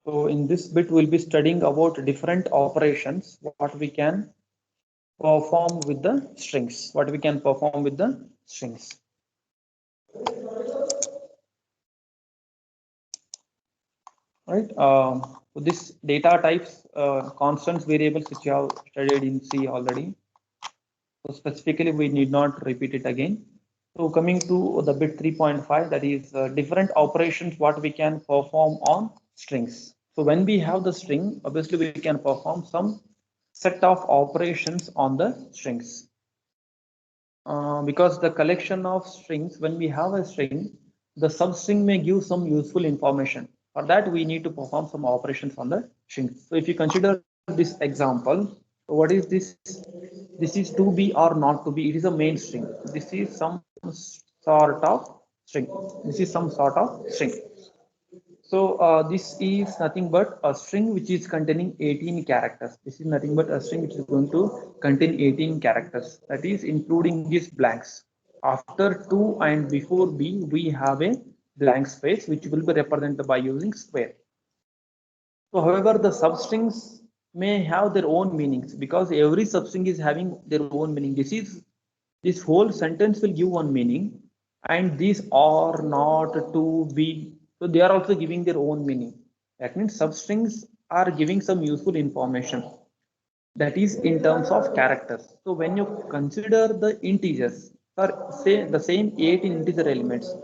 So in this bit, we'll be studying about different operations, what we can perform with the strings, what we can perform with the strings. Right. So this data types, constants, variables, which you have studied in C already. So specifically, we need not repeat it again. So coming to the bit 3.5, that is different operations what we can perform on strings. So when we have the string, obviously we can perform some set of operations on the strings. Because the collection of strings, when we have a string, the substring may give some useful information. For that, we need to perform some operations on the string. So if you consider this example, so what is this? This is to be or not to be. It is a main string. This is some sort of string. This is some sort of string. So this is nothing but a string which is containing 18 characters. This is nothing but a string which is going to contain 18 characters. That is including these blanks. After 2 and before B, we have a blank space which will be represented by using square. So however, the substrings may have their own meanings because every substring is having their own meaning. This whole sentence will give one meaning, and these are not to be. So they are also giving their own meaning. That means substrings are giving some useful information. That is in terms of characters. So when you consider the integers, or say the same 18 integer elements,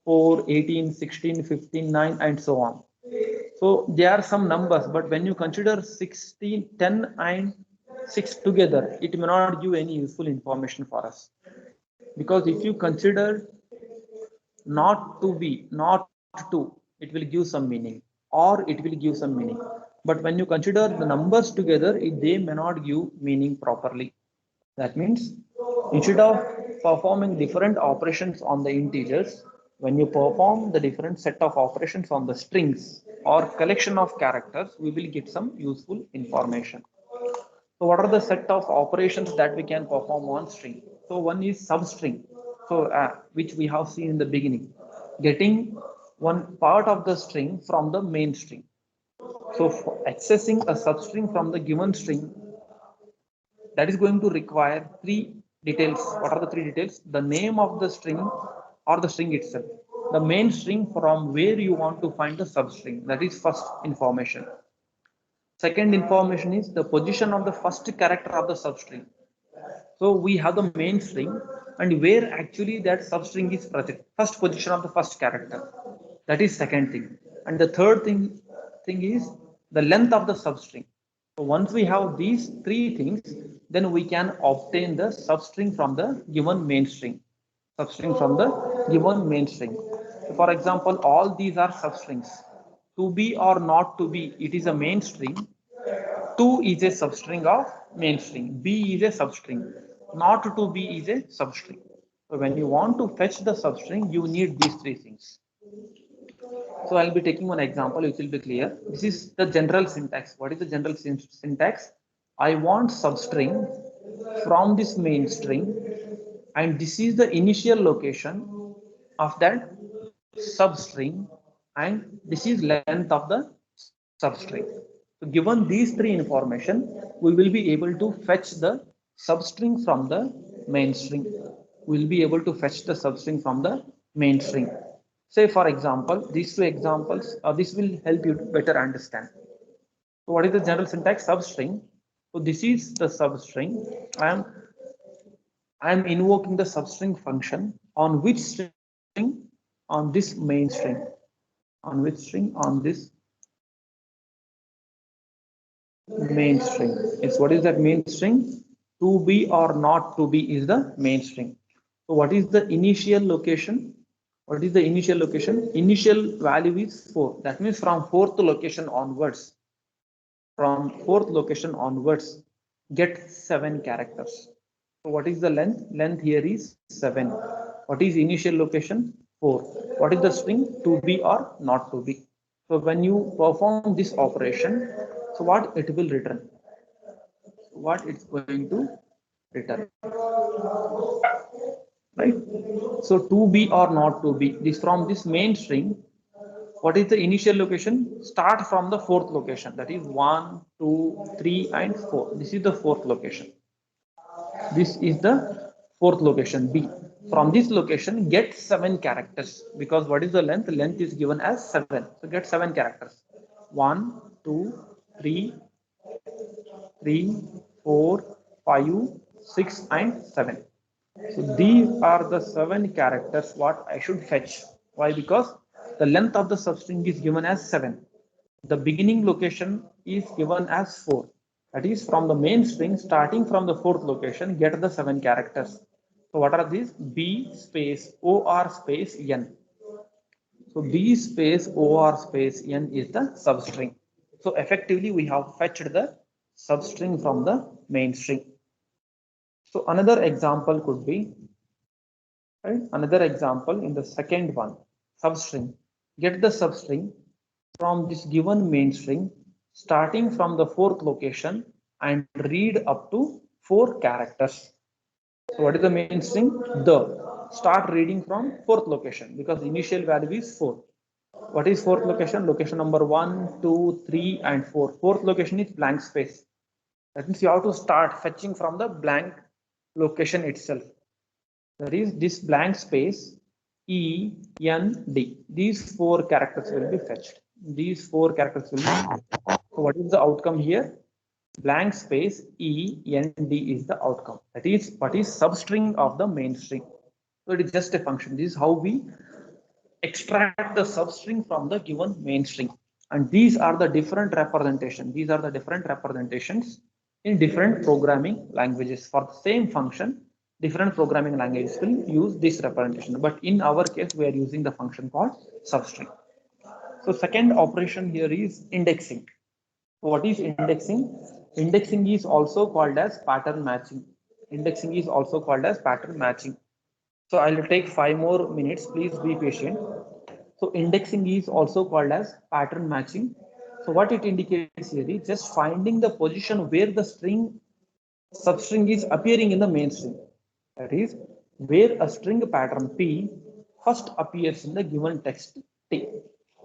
4, 18, 16, 15, 9, and so on. So there are some numbers, but when you consider 16, 10 and 6 together, it may not give any useful information for us. Because if you consider not to be, not to, it will give some meaning, or it will give some meaning. But when you consider the numbers together, they may not give meaning properly. That means instead of performing different operations on the integers, when you perform the different set of operations on the strings or collection of characters, we will get some useful information. So what are the set of operations that we can perform on string? So one is substring, so which we have seen in the beginning, getting one part of the string from the main string. So for accessing a substring from the given string, that is going to require three details. What are the three details? The name of the string or the string itself, the main string from where you want to find the substring, that is first information. Second information is the position of the first character of the substring. So we have the main string and where actually that substring is present, first position of the first character, that is second thing. And the third thing is the length of the substring. So once we have these three things, then we can obtain the substring from the given main string. Substring from the given main string. So for example, all these are substrings. To be or not to be, it is a main string. 2 is a substring of main string. B is a substring. Not to be is a substring. So when you want to fetch the substring, you need these three things. So I'll be taking one example, which will be clear. This is the general syntax. What is the general syntax? I want substring from this main string, and this is the initial location of that substring, and this is length of the substring. So given these three information, we will be able to fetch the substring from the main string. We will be able to fetch the substring from the main string. Say for example, these two examples, this will help you to better understand. So what is the general syntax? Substring. So this is the substring. I am invoking the substring function on which string? On this main string. On which string? On this main string. It's what is that main string? To be or not to be is the main string. So what is the initial location? What is the initial location? Initial value is 4. That means from fourth location onwards. From fourth location onwards, get 7 characters. So what is the length? Length here is 7. What is initial location? 4. What is the string? To be or not to be. So when you perform this operation, so what it will return? What it's going to return, right? So to be or not to be, this from this main string, What is the initial location? Start from the fourth location. That is 1, 2, 3, and 4. This is the fourth location. This is the fourth location B. From this location, get 7 characters because what is the length? Length is given as 7. So get 7 characters. 1, 2, 3, 4, 5, 6, and 7. So these are the 7 characters what I should fetch. Why? Because the length of the substring is given as 7. The beginning location is given as 4. That is from the main string starting from the fourth location, get the 7 characters. So what are these? B space OR space N. So B space OR space N is the substring. So effectively we have fetched the substring from the main string. So another example could be, right? Another example in the second one, substring. Get the substring from this given main string starting from the fourth location and read up to 4 characters. So what is the main string? The. Start reading from fourth location because the initial value is 4. What is fourth location? Location number 1, 2, 3, and 4. Fourth location is blank space. That means you have to start fetching from the blank location itself. That is this blank space E, N, D. These 4 characters will be fetched. These 4 characters will be fetched. So what is the outcome here? Blank space E, N, D is the outcome. That is what is substring of the main string. So it is just a function. This is how we extract the substring from the given main string. And these are the different representations. These are the different representations in different programming languages. For the same function, different programming languages will use this representation. But in our case, we are using the function called substring. So second operation here is indexing. What is indexing? Indexing is also called as pattern matching. Indexing is also called as pattern matching. So I'll take 5 more minutes. Please be patient. So indexing is also called as pattern matching. So what it indicates here is just finding the position where the string substring is appearing in the main string. That is where a string pattern P first appears in the given text T.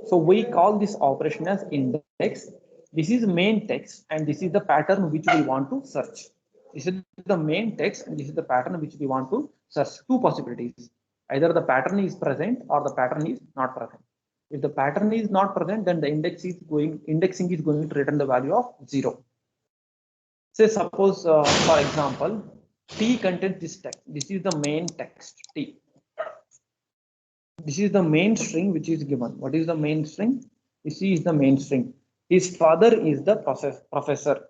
So we call this operation as index. This is main text and this is the pattern which we want to search. This is the main text and this is the pattern which we want to search. 2 possibilities. Either the pattern is present or the pattern is not present. If the pattern is not present, then the indexing is going to return the value of 0. Say suppose, for example, T contains this text. This is the main text T. This is the main string which is given. What is the main string? This is the main string. His father is the professor.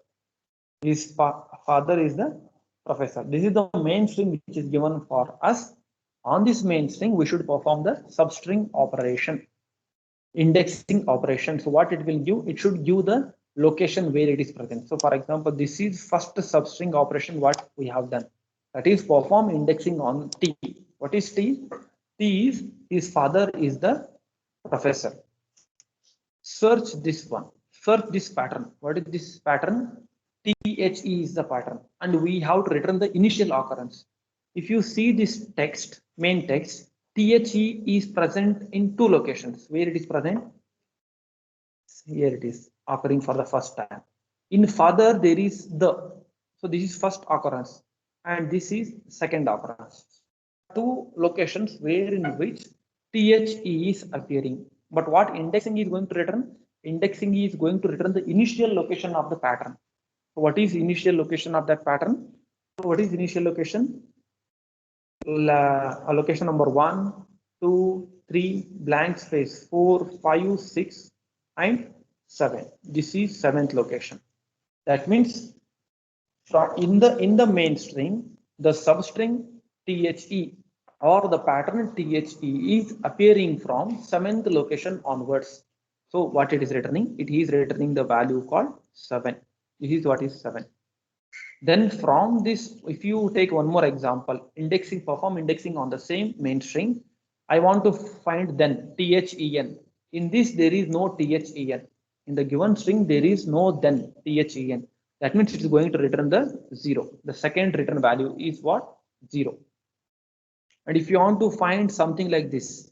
His father is the professor. This is the main string which is given for us. On this main string, we should perform the substring operation, indexing operation. So what it will give? It should give the location where it is present. So for example, this is first substring operation what we have done. That is perform indexing on T. What is T? T is his father is the professor. Search this one. Search this pattern. What is this pattern? THE is the pattern. And we have to return the initial occurrence. If you see this text, main text, THE is present in 2 locations. Where it is present? Here it is occurring for the first time. In father, there is the. So this is first occurrence. And this is second occurrence. 2 locations where in which THE is appearing. But what indexing is going to return? Indexing is going to return the initial location of the pattern. So what is initial location of that pattern? So what is initial location? Location number 1, 2, 3, blank space, 4, 5, 6, and 7. This is 7th location. That means from in the main string, the substring THE or the pattern THE is appearing from 7th location onwards. So what it is returning? It is returning the value called 7. This is what is 7. Then from this, if you take one more example, indexing, perform indexing on the same main string. I want to find then THEN. In this, there is no THEN. In the given string, there is no then THEN. That means it is going to return the 0. The second return value is what? 0. And if you want to find something like this,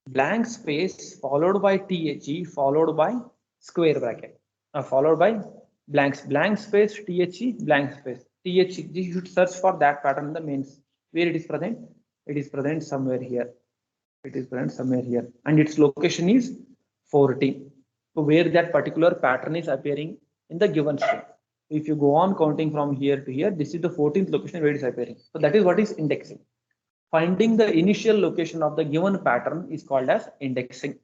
blank space followed by THE followed by square bracket, followed by blank space THE blank space THE. You should search for that pattern in the mains. Where it is present? It is present somewhere here. It is present somewhere here, and its location is 14. So where that particular pattern is appearing in the given string. If you go on counting from here to here, this is the 14th location where it is appearing. So that is what is indexing. Finding the initial location of the given pattern is called as indexing.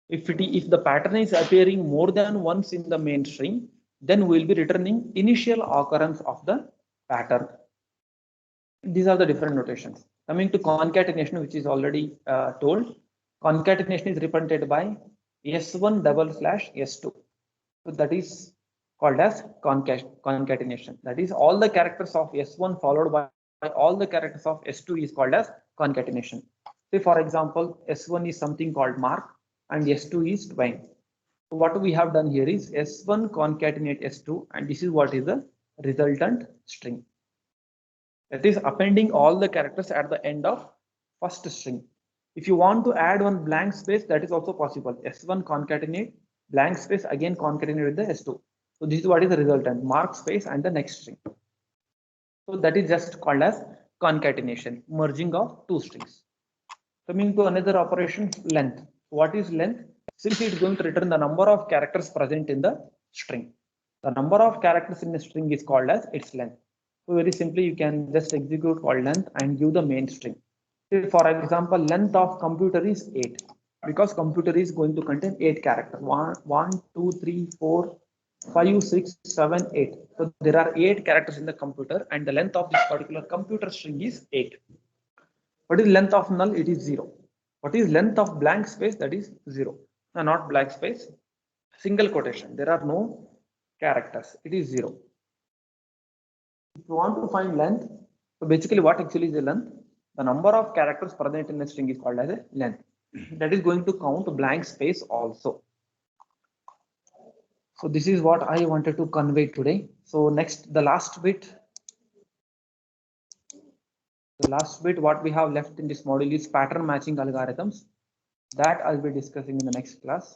If the pattern is appearing more than once in the main string, then we will be returning initial occurrence of the pattern. These are the different notations. Coming to concatenation, which is already told, concatenation is represented by S1 double slash S2. So that is called as concatenation. That is all the characters of S1 followed by all the characters of S2 is called as concatenation. Say for example, S1 is something called Mark and S2 is Dwayne. So what we have done here is S1 concatenate S2, and this is what is the resultant string. That is appending all the characters at the end of first string. If you want to add one blank space, that is also possible. S1 concatenate blank space, again concatenate with the S2. So this is what is the resultant, mark space and the next string. So that is just called as concatenation, merging of two strings. Coming to another operation, length. What is length? Since it is going to return the number of characters present in the string. The number of characters in the string is called as its length. So very simply, you can just execute called length and give the main string. For example, length of computer is 8 because computer is going to contain 8 characters. 1, 2, 3, 4, 5, 6, 7, 8. So there are 8 characters in the computer, and the length of this particular computer string is 8. What is length of null? It is 0. What is length of blank space? That is 0. No, not blank space. Single quotation. There are no characters. It is 0. If you want to find length, so basically what actually is the length? The number of characters present in the string is called as a length. That is going to count blank space also. So this is what I wanted to convey today. So next, the last bit what we have left in this module is pattern matching algorithms. That I'll be discussing in the next class.